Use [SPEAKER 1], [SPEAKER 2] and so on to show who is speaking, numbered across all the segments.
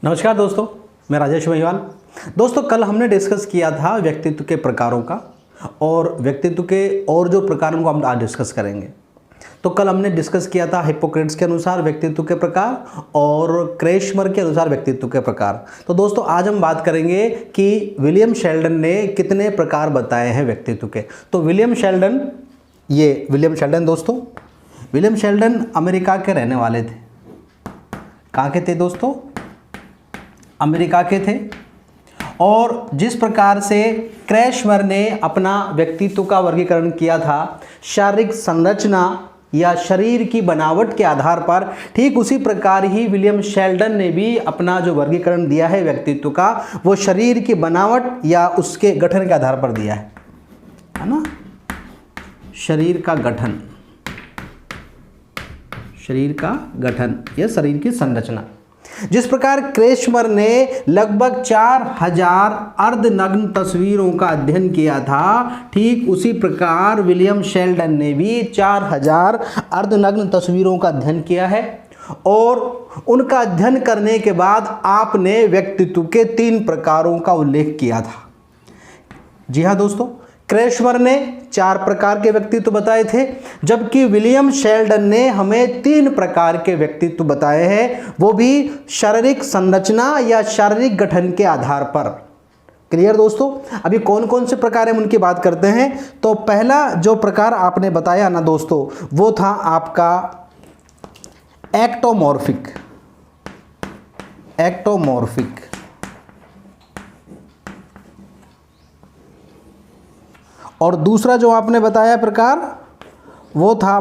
[SPEAKER 1] नमस्कार दोस्तों, मैं राजेश महिवाल। दोस्तों, कल हमने डिस्कस किया था व्यक्तित्व के प्रकारों का और व्यक्तित्व के और जो प्रकारों को हम आज डिस्कस करेंगे। तो कल हमने डिस्कस किया था हिप्पोक्रेट्स के अनुसार व्यक्तित्व के प्रकार और क्रेशमर के अनुसार व्यक्तित्व के प्रकार। तो दोस्तों, आज हम बात करेंगे कि विलियम शेल्डन ने कितने प्रकार बताए हैं व्यक्तित्व के। तो विलियम शेल्डन दोस्तों, विलियम शेल्डन अमेरिका के रहने वाले थे। कहाँ के थे दोस्तों? अमेरिका के थे। और जिस प्रकार से क्रेशमर ने अपना व्यक्तित्व का वर्गीकरण किया था शारीरिक संरचना या शरीर की बनावट के आधार पर, ठीक उसी प्रकार ही विलियम शेल्डन ने भी अपना जो वर्गीकरण दिया है व्यक्तित्व का, वो शरीर की बनावट या उसके गठन के आधार पर दिया है ना। शरीर का गठन या शरीर की संरचना। जिस प्रकार क्रेशमर ने लगभग 4000 अर्धनग्न तस्वीरों का अध्ययन किया था, ठीक उसी प्रकार विलियम शेल्डन ने भी 4000 अर्धनग्न तस्वीरों का अध्ययन किया है। और उनका अध्ययन करने के बाद आपने व्यक्तित्व के 3 प्रकारों का उल्लेख किया था। जी हाँ दोस्तों, क्रेशमर ने 4 प्रकार के व्यक्तित्व बताए थे, जबकि विलियम शेल्डन ने हमें 3 प्रकार के व्यक्तित्व बताए हैं, वो भी शारीरिक संरचना या शारीरिक गठन के आधार पर। क्लियर दोस्तों? अभी कौन कौन से प्रकार हैं उनकी बात करते हैं। तो पहला जो प्रकार आपने बताया ना दोस्तों, वो था आपका एक्टोमॉर्फिक। और दूसरा जो आपने बताया प्रकार, वो था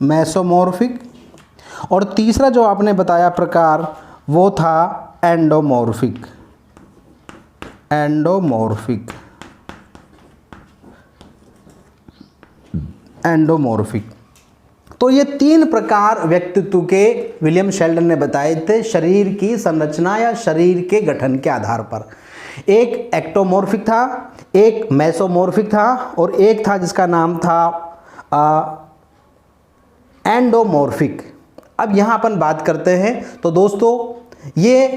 [SPEAKER 1] मेसोमॉर्फिक। और तीसरा जो आपने बताया प्रकार, वो था एंडोमॉर्फिक। तो ये 3 प्रकार व्यक्तित्व के विलियम शेल्डन ने बताए थे शरीर की संरचना या शरीर के गठन के आधार पर। एक एक्टोमॉर्फिक था, एक मेसोमॉर्फिक था और एक था जिसका नाम था एंडोमॉर्फिक। अब यहाँ अपन बात करते हैं। तो दोस्तों, ये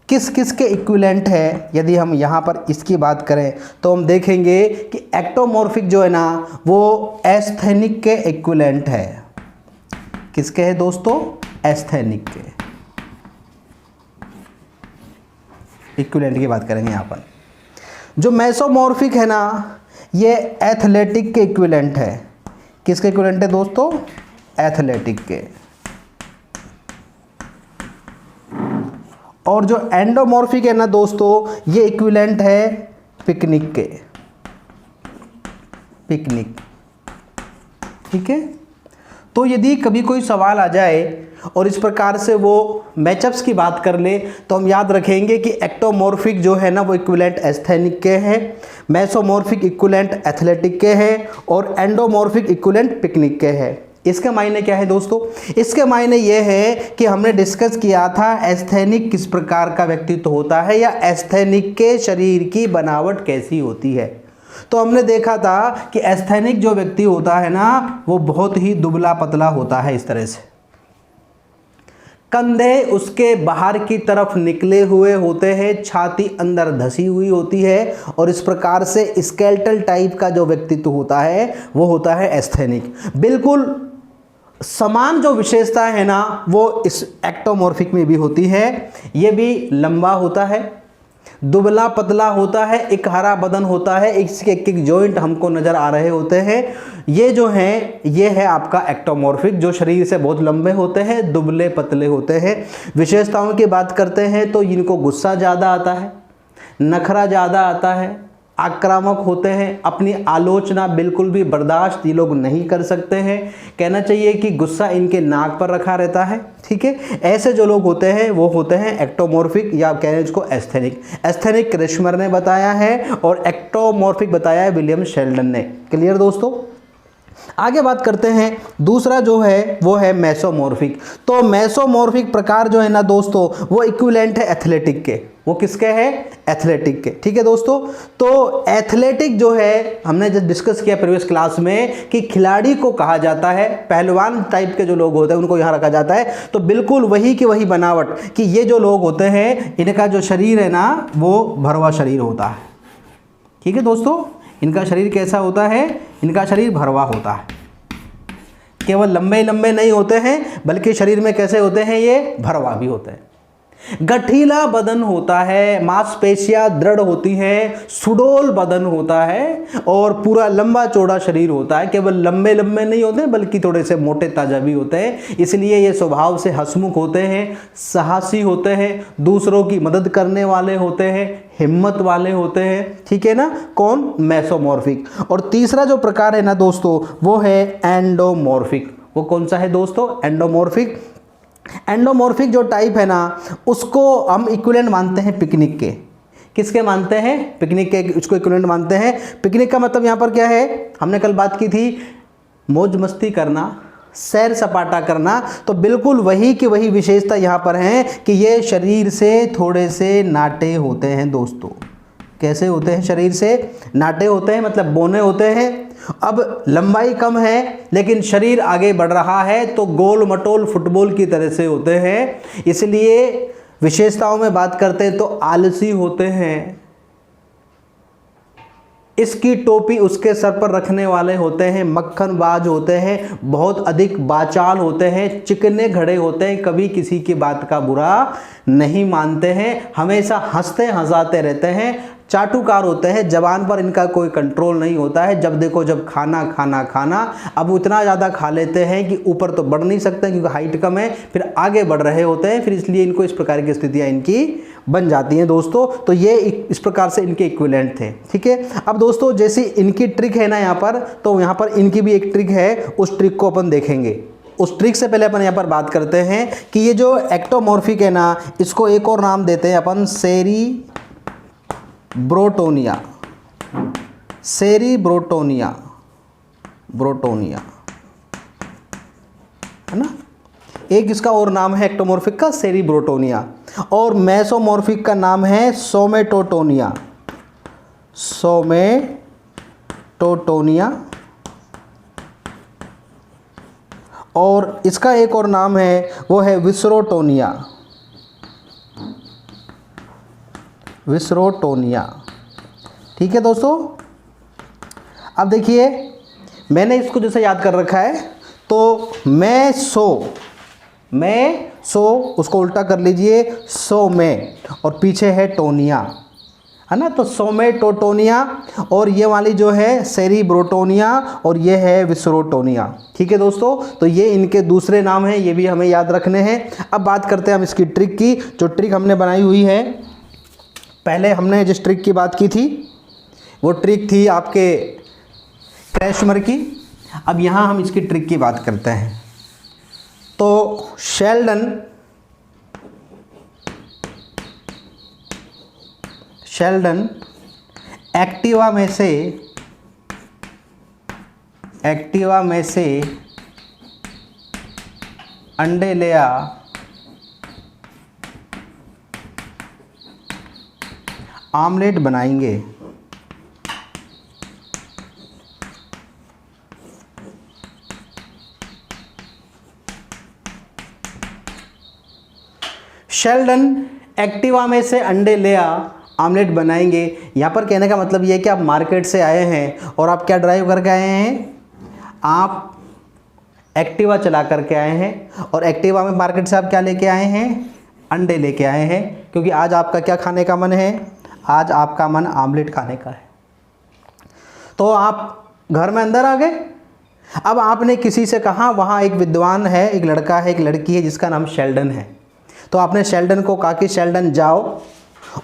[SPEAKER 1] किस किस के इक्विवेलेंट है? यदि हम यहाँ पर इसकी बात करें तो हम देखेंगे कि एक्टोमॉर्फिक जो है ना, वो एस्थेनिक के इक्विवेलेंट है। किसके है दोस्तों? एस्थेनिक के इक्विवेलेंट की बात करेंगे यहाँ पर। जो मेसोमॉर्फिक है ना, ये एथलेटिक के इक्विवेलेंट है। किसके इक्विवेलेंट है दोस्तों? एथलेटिक के। और जो एंडोमॉर्फिक है ना दोस्तों, ये इक्विवेलेंट है पिकनिक के। ठीक है। तो यदि कभी कोई सवाल आ जाए और इस प्रकार से वो मैचअप्स की बात कर ले, तो हम याद रखेंगे कि एक्टोमॉर्फिक जो है ना, वो इक्विवेलेंट एस्थेनिक के हैं, मेसोमॉर्फिक इक्विवेलेंट एथलेटिक के हैं और एंडोमॉर्फिक इक्विवेलेंट पिकनिक के हैं। इसके मायने क्या है दोस्तों? इसके मायने ये है कि हमने डिस्कस किया था एस्थेनिक किस प्रकार का व्यक्तित्व होता है या एस्थेनिक के शरीर की बनावट कैसी होती है। तो हमने देखा था कि एस्थेनिक जो व्यक्ति होता है ना, वो बहुत ही दुबला पतला होता है। इस तरह से कंधे उसके बाहर की तरफ निकले हुए होते हैं, छाती अंदर धसी हुई होती है और इस प्रकार से स्केलेटल टाइप का जो व्यक्तित्व होता है वो होता है एस्थेनिक। बिल्कुल समान जो विशेषता है ना, वो इस एक्टोमॉर्फिक में भी होती है। ये भी लंबा होता है, दुबला पतला होता है, एक हरा बदन होता है, इसके एक जॉइंट हमको नजर आ रहे होते हैं। ये जो हैं, ये है आपका एक्टोमॉर्फिक, जो शरीर से बहुत लंबे होते हैं, दुबले पतले होते हैं। विशेषताओं की बात करते हैं तो इनको गुस्सा ज़्यादा आता है, नखरा ज़्यादा आता है, आक्रामक होते हैं, अपनी आलोचना बिल्कुल भी बर्दाश्त ये लोग नहीं कर सकते हैं। कहना चाहिए कि गुस्सा इनके नाक पर रखा रहता है। ठीक है। ऐसे जो लोग होते हैं वो होते हैं एक्टोमॉर्फिक या कह रहे हैं इसको एस्थेनिक। एस्थेनिक क्रेशमर ने बताया है और एक्टोमॉर्फिक बताया है विलियम शेल्डन ने। क्लियर दोस्तों? आगे बात करते हैं, दूसरा जो है वो है मेसोमॉर्फिक। तो मेसोमॉर्फिक प्रकार जो है ना दोस्तों, वो इक्विवेलेंट है एथलेटिक के। वो किसके है? एथलेटिक के। ठीक है दोस्तों, तो एथलेटिक जो है हमने जब डिस्कस किया प्रीवियस क्लास में कि खिलाड़ी को कहा जाता है, पहलवान टाइप के जो लोग होते हैं उनको यहाँ रखा जाता है। तो बिल्कुल वही की वही बनावट कि ये जो लोग होते हैं इनका जो शरीर है ना वो भरवा शरीर होता है। ठीक है दोस्तों, इनका शरीर कैसा होता है? इनका शरीर भरवा होता है। केवल लंबे लंबे नहीं होते हैं बल्कि शरीर में कैसे होते हैं? ये भरवा भी होते हैं। गठीला बदन होता है, मांसपेशियां दृढ़ होती हैं, सुडौल बदन होता है और पूरा लंबा चौड़ा शरीर होता है। केवल लंबे लंबे नहीं होते बल्कि थोड़े से मोटे ताजा भी होते हैं। इसलिए ये स्वभाव से हंसमुख होते हैं, साहसी होते हैं, दूसरों की मदद करने वाले होते हैं, हिम्मत वाले होते हैं। ठीक है ना? कौन? मेसोमॉर्फिक। और तीसरा जो प्रकार है ना दोस्तों वो है एंडोमॉर्फिक। वो कौन सा है दोस्तों? एंडोमॉर्फिक। एंडोमॉर्फिक जो टाइप है ना उसको हम इक्विवेलेंट मानते हैं पिकनिक के। किसके मानते हैं? पिकनिक के, उसको इक्विवेलेंट मानते हैं। पिकनिक का मतलब यहाँ पर क्या है? हमने कल बात की थी मौज मस्ती करना, सैर सपाटा करना। तो बिल्कुल वही की वही विशेषता यहाँ पर है कि ये शरीर से थोड़े से नाटे होते हैं दोस्तों। कैसे होते हैं? शरीर से नाटे होते हैं, मतलब बौने होते हैं। अब लंबाई कम है लेकिन शरीर आगे बढ़ रहा है तो गोल मटोल फुटबॉल की तरह से होते हैं। इसलिए विशेषताओं में बात करते हैं तो आलसी होते हैं, इसकी टोपी उसके सर पर रखने वाले होते हैं, मक्खनबाज होते हैं, बहुत अधिक बाचाल होते हैं, चिकने घड़े होते हैं, कभी किसी की बात का बुरा नहीं मानते हैं, हमेशा हंसते हंसाते रहते हैं, चाटुकार होते हैं, जबान पर इनका कोई कंट्रोल नहीं होता है। जब देखो जब खाना खाना खाना। अब उतना ज़्यादा खा लेते हैं कि ऊपर तो बढ़ नहीं सकते क्योंकि हाइट कम है, फिर आगे बढ़ रहे होते हैं, फिर इसलिए इनको इस प्रकार की स्थितियाँ इनकी बन जाती हैं दोस्तों। तो ये इस प्रकार से इनके इक्विवेलेंट थे। ठीक है, अब दोस्तों जैसी इनकी ट्रिक है ना यहाँ पर, तो यहाँ पर इनकी भी एक ट्रिक है, उस ट्रिक को अपन देखेंगे। उस ट्रिक से पहले अपन यहाँ पर बात करते हैं कि ये जो एक्टोमॉर्फिक है ना, इसको एक और नाम देते हैं अपन सेरीब्रोटोनिया। सेरीब्रोटोनिया, ब्रोटोनिया है ना। एक इसका और नाम है एक्टोमॉर्फिक का, सेरीब्रोटोनिया। और मेसोमॉर्फिक का नाम है सोमेटोटोनिया। सोमेटोटोनिया। और इसका एक और नाम है वो है विसरोटोनिया। विसरोटोनिया। ठीक है दोस्तों, अब देखिए मैंने इसको जैसे याद कर रखा है, तो मैं सो उसको उल्टा कर लीजिए, सो में, और पीछे है टोनिया, है ना। तो सोमेटोटोनिया, और ये वाली जो है सेरीब्रोटोनिया, और ये है विसरोटोनिया। ठीक है दोस्तों, तो ये इनके दूसरे नाम हैं, ये भी हमें याद रखने हैं। अब बात करते हैं हम इसकी ट्रिक की। जो ट्रिक हमने बनाई हुई है, पहले हमने जिस ट्रिक की बात की थी वो ट्रिक थी आपके क्रैशमर की। अब यहाँ हम इसकी ट्रिक की बात करते हैं। तो शेल्डन एक्टिवा में से अंडे ले आ, आमलेट बनाएंगे। शेल्डन एक्टिवा में से अंडे ले आ, आमलेट बनाएंगे। यहाँ पर कहने का मतलब ये है कि आप मार्केट से आए हैं और आप क्या ड्राइव करके आए हैं? आप एक्टिवा चला करके आए हैं, और एक्टिवा में मार्केट से आप क्या लेके आए हैं? अंडे लेके आए हैं, क्योंकि आज आपका क्या खाने का मन है? आज आपका मन आमलेट खाने का है। तो आप घर में अंदर आ गए। अब आपने किसी से कहा, वहाँ एक विद्वान है, एक लड़का है, एक लड़की है जिसका नाम शेल्डन है। तो आपने शेल्डन को कहा कि शेल्डन जाओ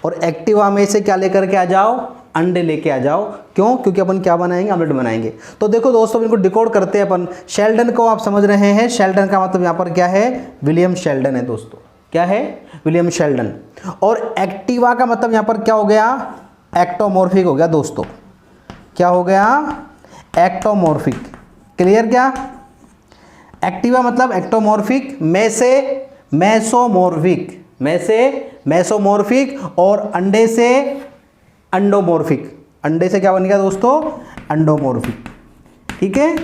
[SPEAKER 1] और एक्टिवा में से क्या लेकर के आ जाओ? अंडे लेके आ जाओ। क्यों? क्योंकि अपन क्या बनाएंगे? आमलेट बनाएंगे। तो देखो दोस्तों, इनको डिकोड करते हैं अपन। शेल्डन को आप समझ रहे हैं, शेल्डन का मतलब यहाँ पर क्या है? विलियम शेल्डन है दोस्तों। क्या है? William Sheldon. और एक्टिवा का मतलब यहाँ पर क्या हो गया? एक्टोमॉर्फिक हो गया दोस्तों। क्या हो गया? एक्टोमॉर्फिक। क्लियर क्या? एक्टिवा मतलब एक्टोमॉर्फिक, मैसोमॉर्फिक और अंडे से अंडोमॉर्फिक। अंडे से क्या बन गया दोस्तों? अंडोमॉर्फिक। ठीक है,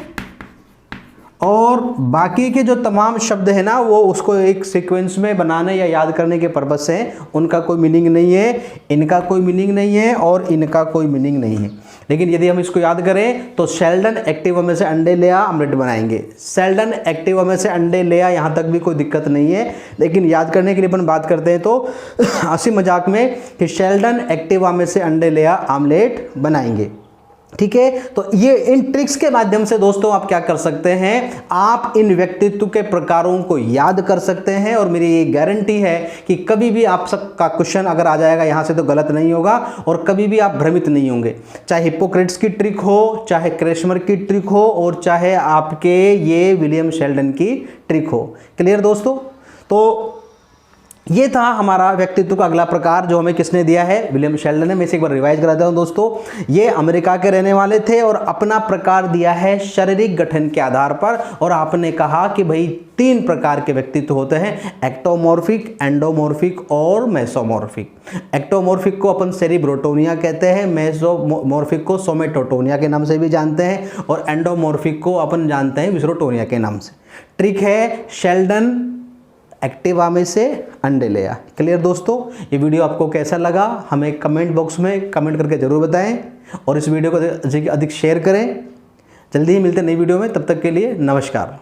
[SPEAKER 1] और बाकी के जो तमाम शब्द है ना वो उसको एक सीक्वेंस में बनाने या याद करने के पर्पज से, उनका कोई मीनिंग नहीं है, इनका कोई मीनिंग नहीं है और इनका कोई मीनिंग नहीं है। लेकिन यदि हम इसको याद करें तो शेल्डन एक्टिवा में से अंडे ले आ, ऑमलेट बनाएंगे। शेल्डन एक्टिवा में से अंडे ले आ, यहाँ तक भी कोई दिक्कत नहीं है। लेकिन याद करने के लिए अपन बात करते हैं तो हंसी मजाक में कि शेल्डन एक्टिवा में से अंडे ले आ, ऑमलेट बनाएंगे। ठीक है, तो ये इन ट्रिक्स के माध्यम से दोस्तों आप क्या कर सकते हैं, आप इन व्यक्तित्व के प्रकारों को याद कर सकते हैं। और मेरी ये गारंटी है कि कभी भी आप सबका क्वेश्चन अगर आ जाएगा यहाँ से तो गलत नहीं होगा और कभी भी आप भ्रमित नहीं होंगे। चाहे हिप्पोक्रेट्स की ट्रिक हो, चाहे क्रेशमर की ट्रिक हो और चाहे आपके ये विलियम शेल्डन की ट्रिक हो। क्लियर दोस्तों? तो ये था हमारा व्यक्तित्व का अगला प्रकार जो हमें किसने दिया है? विलियम शेल्डन ने। मैं इसे एक बार रिवाइज कराता हूं दोस्तों। ये अमेरिका के रहने वाले थे और अपना प्रकार दिया है शारीरिक गठन के आधार पर। और आपने कहा कि भाई 3 प्रकार के व्यक्तित्व होते हैं, एक्टोमॉर्फिक, एंडोमॉर्फिक और मेसोमॉर्फिक। एक्टोमॉर्फिक को अपन सेरिब्रोटोनिया कहते हैं, मेसोमॉर्फिक को सोमेटोटोनिया के नाम से भी जानते हैं और एंडोमॉर्फिक को अपन जानते हैं विसरोटोनिया के नाम से। ट्रिक है शेल्डन एक्टिवा में से अंडे ले आ। क्लियर दोस्तों? ये वीडियो आपको कैसा लगा हमें कमेंट बॉक्स में कमेंट करके जरूर बताएं और इस वीडियो को अधिक से अधिक शेयर करें। जल्दी ही मिलते हैं नई वीडियो में, तब तक के लिए नमस्कार।